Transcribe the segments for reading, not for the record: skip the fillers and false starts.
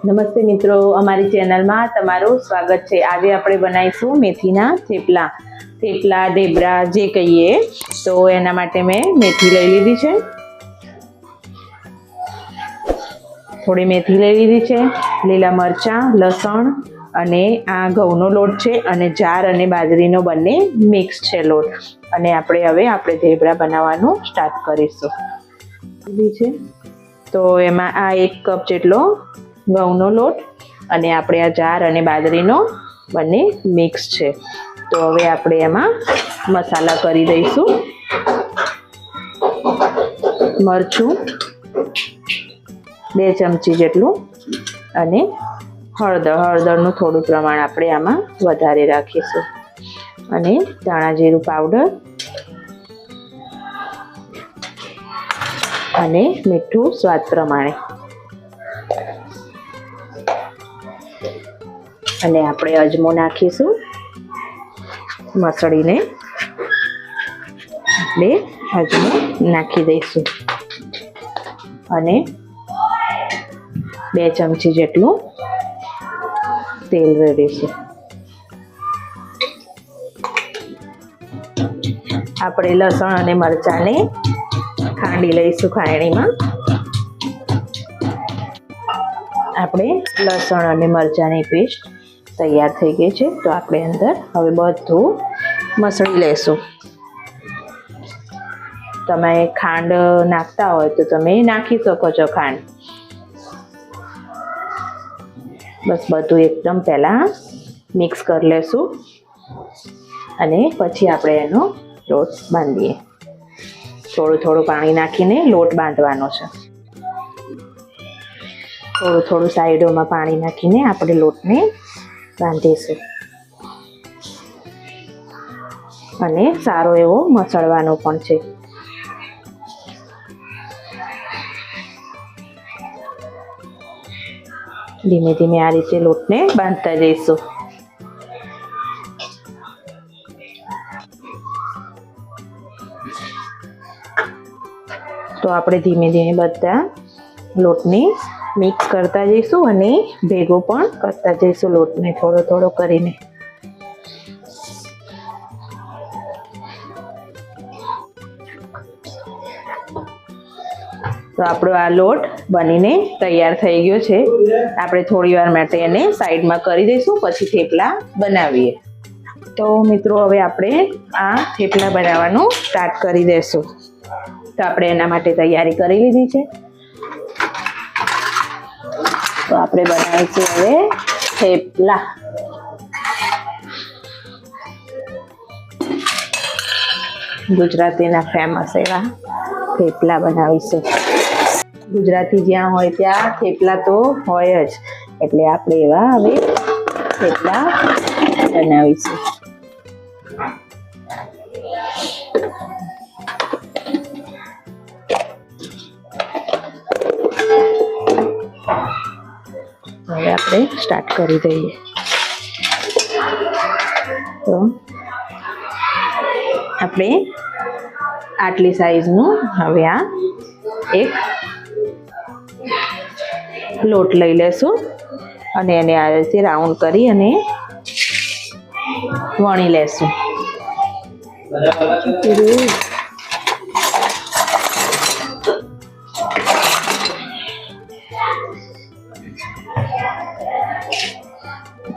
નમસ્તે મિત્રો, અમારી ચેનલમાં તમારું સ્વાગત છે। આજે આપણે બનાવીશું મેથીના થેપલા, ઢેબરા જે કહીએ। તો એના માટે મેં મેથી લઈ લીધી છે, થોડી મેથી લઈ લીધી છે, લીલા મરચાં, લસણ અને આ ઘઉંનો લોટ છે અને જાર અને બાજરીનો બંને મિક્સ છે લોટ। અને હવે આપણે ઢેબરા બનાવવાનું સ્ટાર્ટ કરીશું। છે તો એમાં આ 1 કપ જેટલો ઘઉંનો લોટ અને આપણે આ જાર અને બાજરીનો બંને મિક્સ છે। તો હવે આપણે એમાં મસાલા કરી દઈશું। મરચું 2 ચમચી જેટલું અને હળદરનું થોડું પ્રમાણ આપણે આમાં વધારે રાખીશું અને ધાણા જીરું પાવડર અને મીઠું સ્વાદ પ્રમાણે અને આપણે અજમો નાખીશું। મસળીને આપણે અજમો નાખી દઈશું અને 2 ચમચી જેટલું તેલ રેડીશું। આપણે લસણ અને મરચાંને ખાંડી લઈશું ખાયણીમાં। આપણે લસણ અને મરચાંની પેસ્ટ તૈયાર થઈ ગઈ છે। તો આપણે અંદર હવે બધું મસળી લેશું। તમે ખાંડ નાખતા હોય તો તમે નાખી શકો છો ખાંડ। બસ બધું એકદમ પહેલાં મિક્સ કરી લેશું અને પછી આપણે એનો લોટ બાંધીએ। થોડું પાણી નાખીને લોટ બાંધવાનો છે। થોડું સાઈડોમાં પાણી નાખીને આપણે લોટને બાંધીશું અને સારો એવો મસળવાનો પણ છે। ધીમે ધીમે આ રીતે લોટને બાંધતા જઈશું। તો આપણે ધીમે ધીમે બધા લોટને મિક્સ કરતા જઈશું અને ભેગો પણ કરતા જઈશું લોટને થોડો કરીને। તો આપણો આ લોટ બનીને તૈયાર થઈ ગયો છે। આપણે થોડી વાર માટે એને સાઈડમાં કરી દઈશું, પછી થેપલા બનાવીએ। તો મિત્રો હવે આપણે આ થેપલા બનાવવાનું સ્ટાર્ટ કરી દઈશું। તો આપણે એના માટે તૈયારી કરી લીધી છે। તો આપણે બનાવીશું હવે થેપલા। ગુજરાતીના ફેમસ એવા થેપલા બનાવીશું। ગુજરાતી જ્યાં હોય ત્યાં થેપલા તો હોય જ, એટલે આપણે એવા હવે થેપલા બનાવીશું। હવે આપણે સ્ટાર્ટ કરી દઈએ। તો આપણે આટલી સાઈઝનું હવે આ એક લોટ લઈ લેશું અને એને આ રીતે રાઉન્ડ કરી અને વણી લેશું।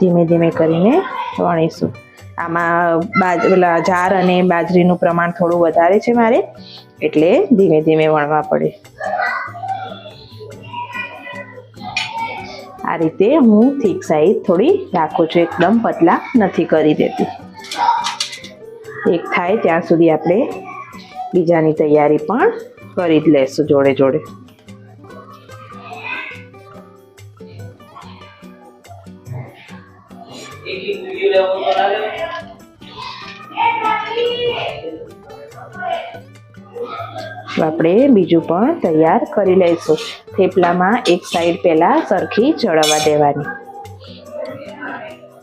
ધીમે ધીમે કરીને વણીશું। આમાં જાર અને બાજરીનું પ્રમાણ થોડું વધારે છે મારે, એટલે ધીમે ધીમે વણવા પડે। આ રીતે હું થીક સાઈઝ થોડી રાખું છું, એકદમ પતલા નથી કરી દેતી। એક થાય ત્યાં સુધી આપણે બીજાની તૈયારી પણ કરી જ લેશું જોડે જોડે। આપણે બીજું પણ તૈયાર કરી લઈશું। થેપલામાં એક સાઈડ પહેલા સરખી ચડવા દેવાની।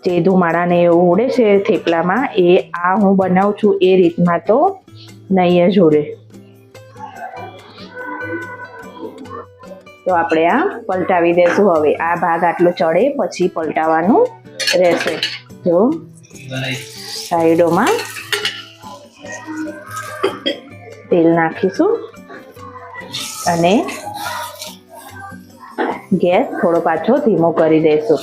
જે ધુમાડાને એવું ઉડે છે થેપલામાં, એ આ હું બનાવું છું એ રીતમાં તો નહીં જ ઉડે। તો આપણે આ પલટાવી દેશું. હવે આ ભાગ આટલો ચડે પછી પલટાવવાનું રહેશે. જો સાઈડોમાં તેલ નાખીશું અને ગેસ થોડો પાછો ધીમો કરી દઈશું.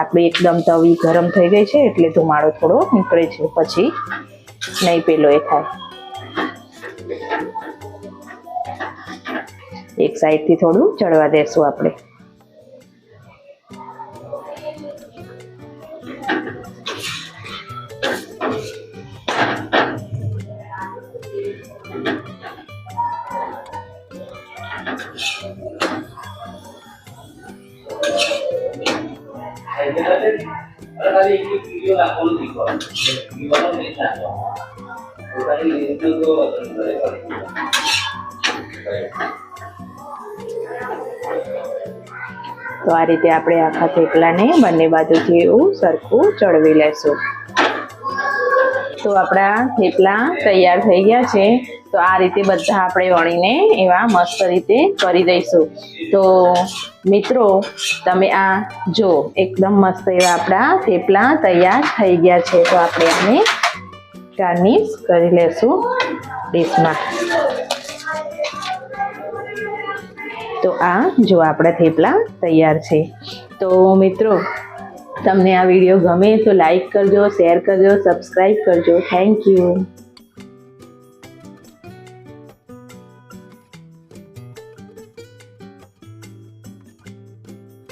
આપણી એકદમ તવી ગરમ થઈ ગઈ છે એટલે ધુમાડો થોડો નીકળે છે, પછી નહીં પેલો એ થાય. એક સાઈડથી થોડું ચડવા દેશું આપણે. તો આ રીતે આપણે આખા થેપલાને બંને બાજુથી એવું સરખું ચડવી લેશું. તો આપણા થેપલા તૈયાર થઈ ગયા છે. તો આ રીતે બધા આપણે વણીને એવા મસ્ત રીતે કરી દઈશું. તો મિત્રો તમે આ જો એકદમ મસ્ત એવા આપણા થેપલા તૈયાર થઈ ગયા છે. તો આપણે આને ગાર્નિશ કરી લેશું ડીશમાં. તો આ જો આપણા થેપલા તૈયાર છે. તો મિત્રો તમને આ વિડીયો ગમે તો લાઈક કરજો, શેર કરજો, સબસ્ક્રાઈબ કરજો. Thank you.